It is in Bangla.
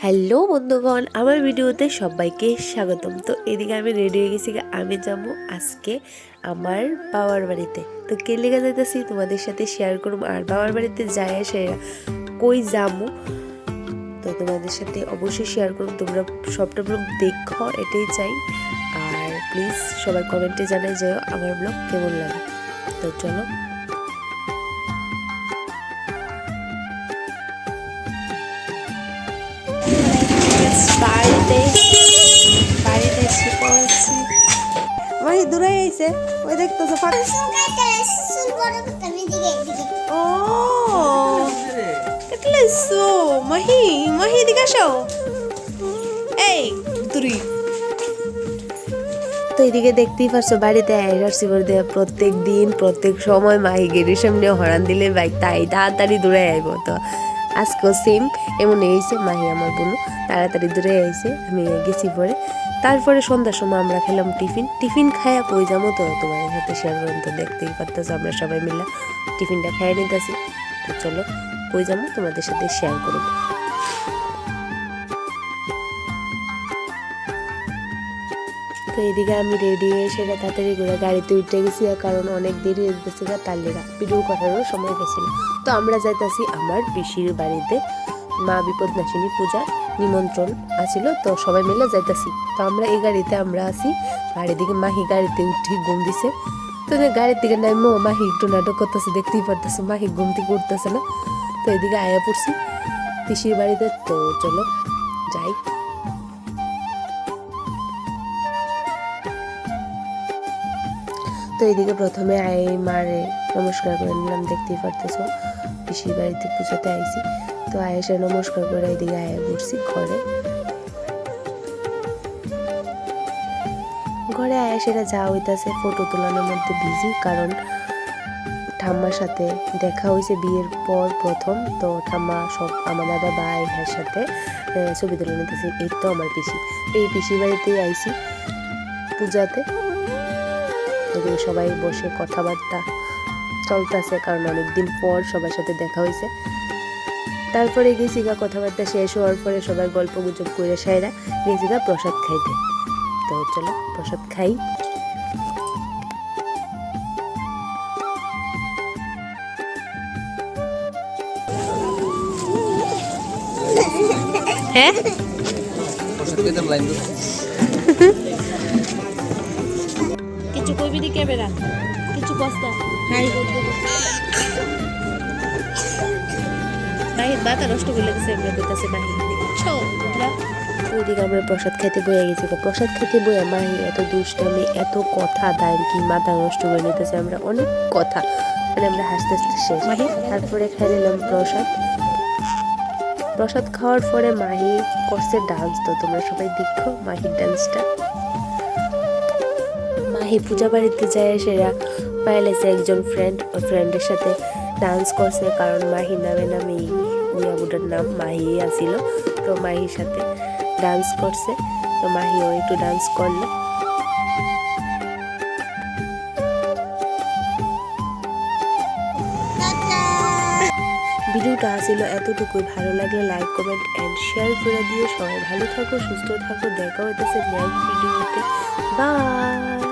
হ্যালো বন্ধুগণ, আমার ভিডিওতে সবাইকে স্বাগতম। তো এদিকে আমি রেডি হয়ে গেছি, আমি যাবো আজকে আমার বাবার বাড়িতে। তো কে লেগে যাইতেছি তোমাদের সাথে শেয়ার করবো, আর বাবার বাড়িতে যাই সেরা কই যাবো তো তোমাদের সাথে অবশ্যই শেয়ার করবো। তোমরা সবটা ব্লগ দেখো, এটাই চাই। আর প্লিজ সবাই কমেন্টে জানাই যে আমার ব্লগ কেমন লাগে। তো চলো বাড়িতে এসে পড়েছি। ভাই দূরে আইছে, ওই দেখতেছো ও কেটলেছো মাহি মাহি দিকে আসো। এই তুই তো এদিকে দেখতেই পারছো বাড়িতে আইসি করে দেয়া প্রত্যেক দিন প্রত্যেক সময় মাহি গেটের সামনে হরান দিলে বাইক তাই তাড়াতাড়ি দূরে আইব। তো আজকেও সেম এমন হয়েছে, মাহি আমার বোনও তাড়াতাড়ি দূরে আইছে। আমি গেছি পরে, তারপরে সন্ধ্যার সময় আমরা খেলাম টিফিন খাইয়া কই যাবো তো তোমাদের সাথে শেয়ার করুন। তো দেখতেই পারতেছো আমরা সবাই মিলে টিফিনটা খাইয়ে নিতেছি। তো চলো কই যাবো তোমাদের সাথে শেয়ার করবো। তো এদিকে আমি রেডি হয়ে সেটা তাড়াতাড়ি করে গাড়িতে উঠে গেছি, কারণ অনেক দেরি হয়ে গেছে তার লেগা ভিডিও করারও সময় গেছিল। তো আমরা যাইতাছি আমার পিসির বাড়িতে, মা বিপদনাশিনী পূজার নিমন্ত্রণ আছিল, তো সবাই মিলে যাইতাছি। তো আমরা এই গাড়িতে আমরা আসি, আর এদিকে মাহি গাড়িতে উঠে ঘুম দিছে। তো গাড়ির থেকে নামো মাহি একটু নাটক করতেছে, দেখতেই পারতেছে মাহি ঘুম থেকে উঠতেছে না। তো এদিকে আয়া পড়ছি পিসির বাড়িতে। তো চলো যাই। তো এইদিকে প্রথমে মারে নমস্কার করে নিলাম, দেখতেই পারতেছো পিসির বাড়িতে পুজোতে আইছি। তো আয়েসা নমস্কার করে এইদিকে আয়া বসছি ঘরে আয়েসেরা যা হইতাছে ফটো তোলানোর মধ্যে বিজি, কারণ ঠাম্মার সাথে দেখা হয়েছে বিয়ের পর প্রথম। তো ঠাম্মা সব আমার দাদা ভাইয়ের সাথে ছবি তুলে নিতেছে। এই তো আমার পিসি, এই পিসির বাড়িতেই আইছি পূজাতে। সবাই বসে কথাবার্তা চলতেছে, কারণ অনেকদিন পর সবার সাথে দেখা হয়েছে। তারপরে গেছি গা কথাবার্তা শেষ হওয়ার পরে সবাই গল্প গুজব করে সাইরা গেছি গা প্রসাদ খাইতে। তো চলো প্রসাদ খাই। হ্যাঁ কিছু কইবি দি ক্যামেরা কিছু বস্তা হাই করতে মাহির বাতা নষ্ট করে লেগেছে, এমনি কইতাছে মাহি ছো বুঝলা। ওইদিকে আমরা প্রসাদ খেতে বইয়া গেছি। প্রসাদ খেতে বইয়া মাহি এত দুষ্টামি এত কথা দেয় কি মাথা নষ্ট করে নিতেছে। আমরা অনেক কথা মানে আমরা হাসতে হাসতে শেষ। তারপরে খাই নিলাম প্রসাদ খাওয়ার পরে মাহি করছে ডান্স। তো তোমরা সবাই দেখো মাহির ডান্সটা। মাহি পূজা বাড়িতে যায় সেরা পাইলেছে একজন ফ্রেন্ডের সাথে ডান্স করছে, কারণ মাহি নামে উইয়াবুটার নাম মাহি আসিল। তো মাহির সাথে ডান্স করছে, তো মাহিও একটু ডান্স করলো। ভিডিওটা আসিল এতটুকুই। ভালো লাগলে লাইক কমেন্ট অ্যান্ড শেয়ার করে দিও। সবাই ভালো থাকো সুস্থ থাকো, দেখা হইতেছে নেক্সট ভিডিওতে। বাই।